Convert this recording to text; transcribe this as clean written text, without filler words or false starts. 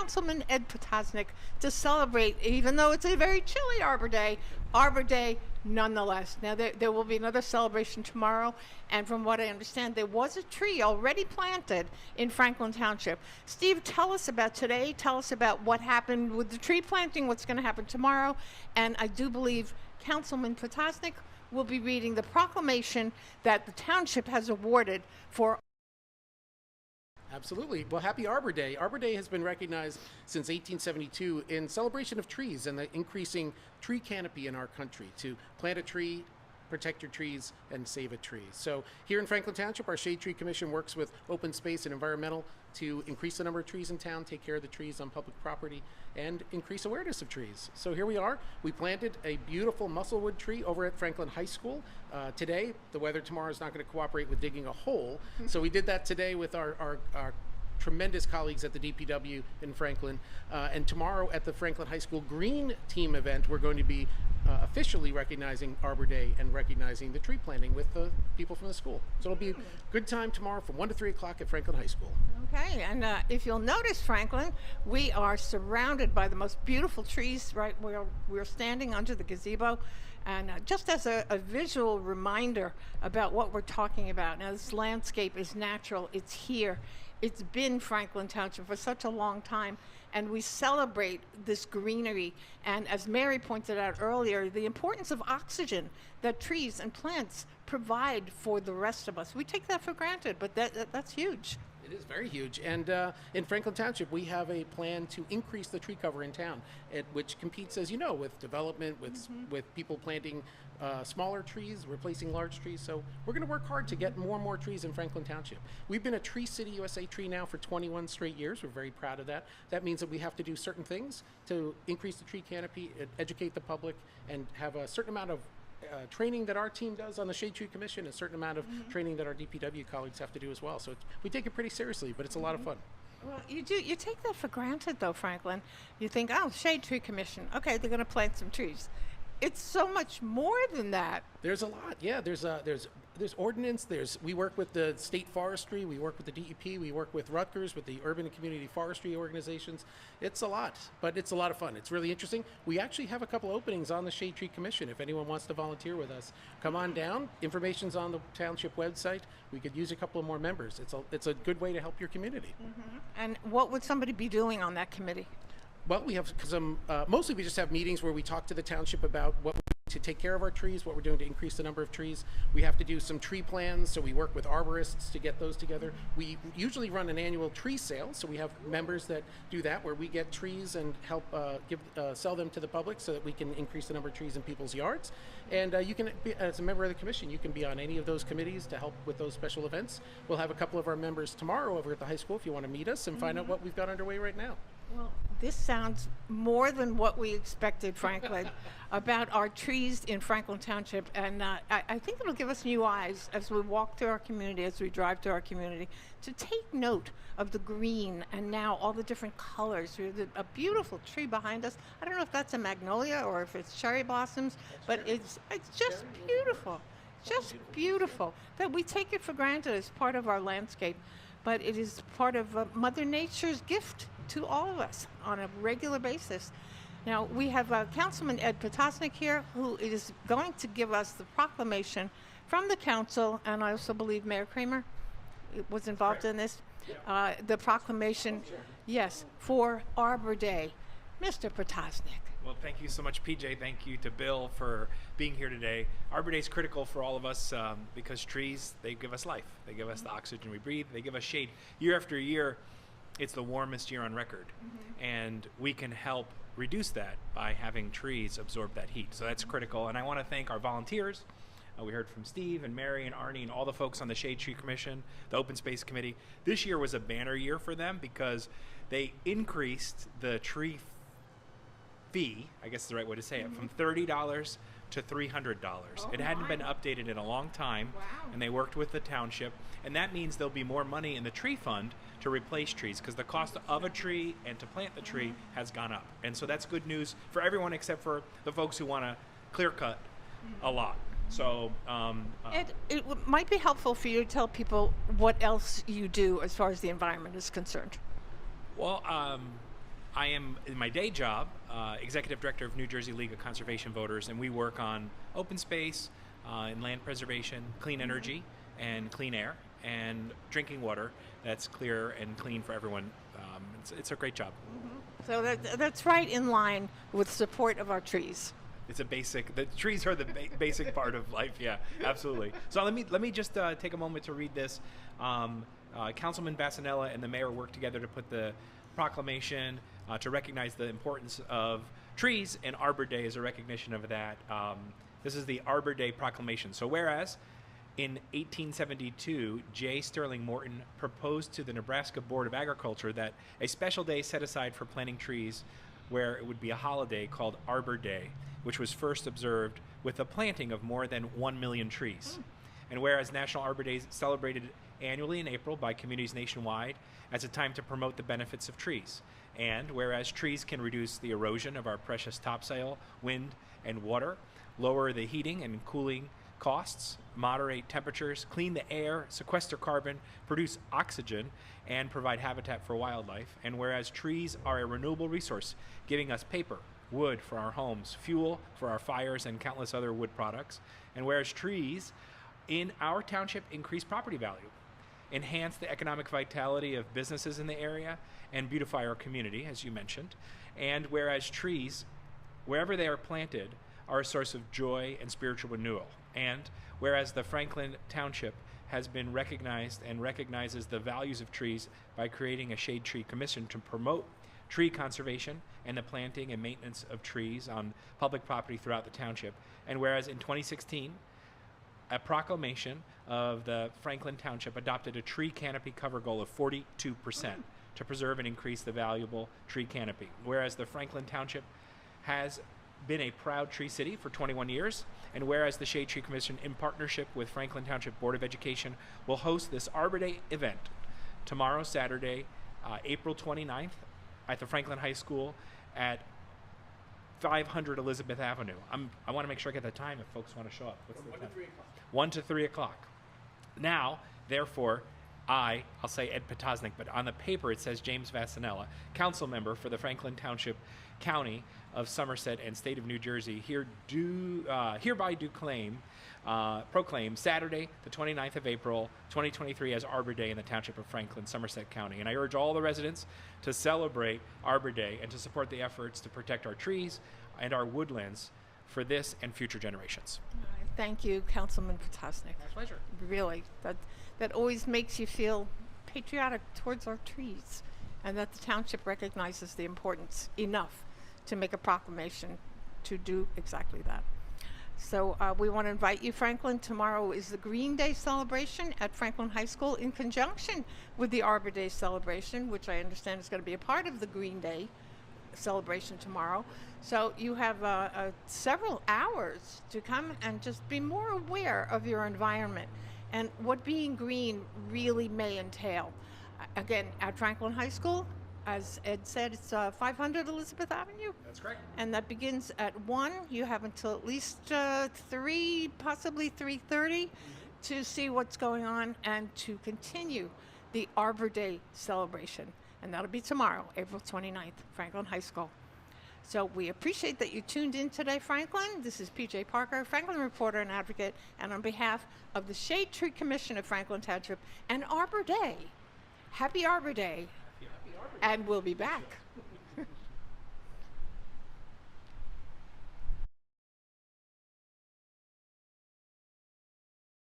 Councilman Ed Potosnik to celebrate, even though it's a very chilly Arbor Day nonetheless. Now, there will be another celebration tomorrow, and from what I understand, there was a tree already planted in Franklin Township. Steve, tell us about today. Tell us about what happened with the tree planting, what's going to happen tomorrow, and I do believe Councilman Potosnik will be reading the proclamation that the township has awarded for. Absolutely. Well, happy Arbor Day. Arbor Day has been recognized since 1872 in celebration of trees and the increasing tree canopy in our country, to plant a tree, protect your trees, and save a tree. So here in Franklin Township, our Shade Tree Commission works with open space and environmental to increase the number of trees in town, take care of the trees on public property, and increase awareness of trees. So here we are. We planted a beautiful musclewood tree over at Franklin High School. Today, the weather tomorrow is not going to cooperate with digging a hole. So we did that today with our tremendous colleagues at the DPW in Franklin. And tomorrow at the Franklin High School Green Team event, we're going to be officially recognizing Arbor Day and recognizing the tree planting with the people from the school. So it'll be a good time tomorrow from 1 to 3 o'clock at Franklin High School. Okay, and if you'll notice, Franklin, we are surrounded by the most beautiful trees right where we're standing under the gazebo. And just as a visual reminder about what we're talking about, now this landscape is natural, it's here. It's been Franklin Township for such a long time, and we celebrate this greenery. And as Mary pointed out earlier, the importance of oxygen that trees and plants provide for the rest of us. We take that for granted, but that's huge. It is very huge. And in Franklin Township, we have a plan to increase the tree cover in town, which competes, as you know, with development, with people planting smaller trees, replacing large trees. So we're going to work hard to get more and more trees in Franklin Township. We've been a Tree City USA tree now for 21 straight years. We're very proud of that. That means that we have to do certain things to increase the tree canopy, educate the public, and have a certain amount of training that our team does on the Shade Tree Commission, a certain amount of training that our DPW colleagues have to do as well. So we take it pretty seriously, but it's a lot of fun. Well, you take that for granted, though, Franklin. You think, oh, Shade Tree Commission, okay, they're going to plant some trees. It's so much more than that. There's a lot. Yeah, there's ordinance. We work with the state forestry. We work with the DEP. We work with Rutgers, with the urban and community forestry organizations. It's a lot, but it's a lot of fun. It's really interesting. We actually have a couple openings on the Shade Tree Commission. If anyone wants to volunteer with us, come on down. Information's on the township website. We could use a couple of more members. It's a good way to help your community. And what would somebody be doing on that committee? Well, we have some, mostly we just have meetings where we talk to the township about what we're doing to take care of our trees, what we're doing to increase the number of trees. We have to do some tree plans, so we work with arborists to get those together. We usually run an annual tree sale, so we have members that do that, where we get trees and help sell them to the public so that we can increase the number of trees in people's yards. And you can, as a member of the commission, you can be on any of those committees to help with those special events. We'll have a couple of our members tomorrow over at the high school if you want to meet us and find out what we've got underway right now. Well, this sounds more than what we expected, Franklin, about our trees in Franklin Township. And I think it'll give us new eyes as we walk through our community, as we drive through our community, to take note of the green and now all the different colors. There's a beautiful tree behind us. I don't know if that's a magnolia or if it's cherry blossoms, but it's just beautiful. Just beautiful. That we take it for granted as part of our landscape, but it is part of Mother Nature's gift to all of us on a regular basis. Now, we have Councilman Ed Potosnik here, who is going to give us the proclamation from the council, and I also believe Mayor Kramer was involved in this, the proclamation, yes, for Arbor Day. Mr. Potosnik. Well, thank you so much, PJ. Thank you to Bill for being here today. Arbor Day is critical for all of us because trees, they give us life. They give us the oxygen we breathe. They give us shade. Year after year, it's the warmest year on record, and we can help reduce that by having trees absorb that heat. So that's critical, and I want to thank our volunteers. We heard from Steve and Mary and Arnie and all the folks on the Shade Tree Commission, the Open Space Committee. This year was a banner year for them because they increased the tree fee, I guess is the right way to say it, from $30 to $300. It hadn't been updated in a long time, and they worked with the township, and that means there'll be more money in the tree fund to replace trees because the cost of a tree and to plant the tree has gone up. And so that's good news for everyone except for the folks who want to clear cut a lot. So it might be helpful for you to tell people what else you do as far as the environment is concerned. Well, I am, in my day job, Executive Director of New Jersey League of Conservation Voters, and we work on open space and land preservation, clean energy and clean air, and drinking water that's clear and clean for everyone. It's a great job. So that's right in line with support of our trees. It's a basic. The trees are the basic part of life. Yeah, absolutely. So let me just take a moment to read this. Councilman Bassanella and the mayor worked together to put the proclamation to recognize the importance of trees, and Arbor Day is a recognition of that. This is the Arbor Day proclamation. So whereas in 1872, J. Sterling Morton proposed to the Nebraska Board of Agriculture that a special day set aside for planting trees where it would be a holiday called Arbor Day, which was first observed with the planting of more than 1 million trees. And whereas National Arbor Day is celebrated annually in April by communities nationwide as a time to promote the benefits of trees. And whereas trees can reduce the erosion of our precious topsoil, wind, and water, lower the heating and cooling costs, moderate temperatures, clean the air, sequester carbon, produce oxygen, and provide habitat for wildlife. And whereas trees are a renewable resource, giving us paper, wood for our homes, fuel for our fires, and countless other wood products. And whereas trees in our township increase property value, enhance the economic vitality of businesses in the area, and beautify our community, as you mentioned. And whereas trees, wherever they are planted, are a source of joy and spiritual renewal. And whereas the Franklin Township has been recognized and recognizes the values of trees by creating a shade tree commission to promote tree conservation and the planting and maintenance of trees on public property throughout the township. And whereas in 2016, a proclamation of the Franklin Township adopted a tree canopy cover goal of 42% to preserve and increase the valuable tree canopy. Whereas the Franklin Township has been a proud tree city for 21 years, and whereas the Shade Tree Commission, in partnership with Franklin Township Board of Education, will host this Arbor Day event tomorrow, Saturday, April 29th, at the Franklin High School at 500 Elizabeth Avenue. I want to make sure I get the time if folks want to show up. What's the time? 3 o'clock. 1 to 3 o'clock. Now, therefore, I'll say Ed Potosnik, but on the paper it says James Vassanella, council member for the Franklin Township County of Somerset and State of New Jersey, hereby proclaim Saturday, the 29th of April, 2023 as Arbor Day in the Township of Franklin, Somerset County. And I urge all the residents to celebrate Arbor Day and to support the efforts to protect our trees and our woodlands for this and future generations. Thank you, Councilman Potosnik. My pleasure. Really, that always makes you feel patriotic towards our trees, and that the township recognizes the importance enough to make a proclamation to do exactly that. So we want to invite you, Franklin. Tomorrow is the Green Day celebration at Franklin High School in conjunction with the Arbor Day celebration, which I understand is going to be a part of the Green Day celebration tomorrow. So you have several hours to come and just be more aware of your environment and what being green really may entail. Again, at Franklin High School, as Ed said, it's 500 Elizabeth Avenue. That's correct. And that begins at 1. You have until at least 3, possibly 3:30 to see what's going on and to continue the Arbor Day celebration. And that'll be tomorrow, April 29th, Franklin High School. So we appreciate that you tuned in today, Franklin. This is PJ Parker, Franklin reporter and advocate, and on behalf of the Shade Tree Commission of Franklin Township and Arbor Day, happy Arbor Day. And we'll be back.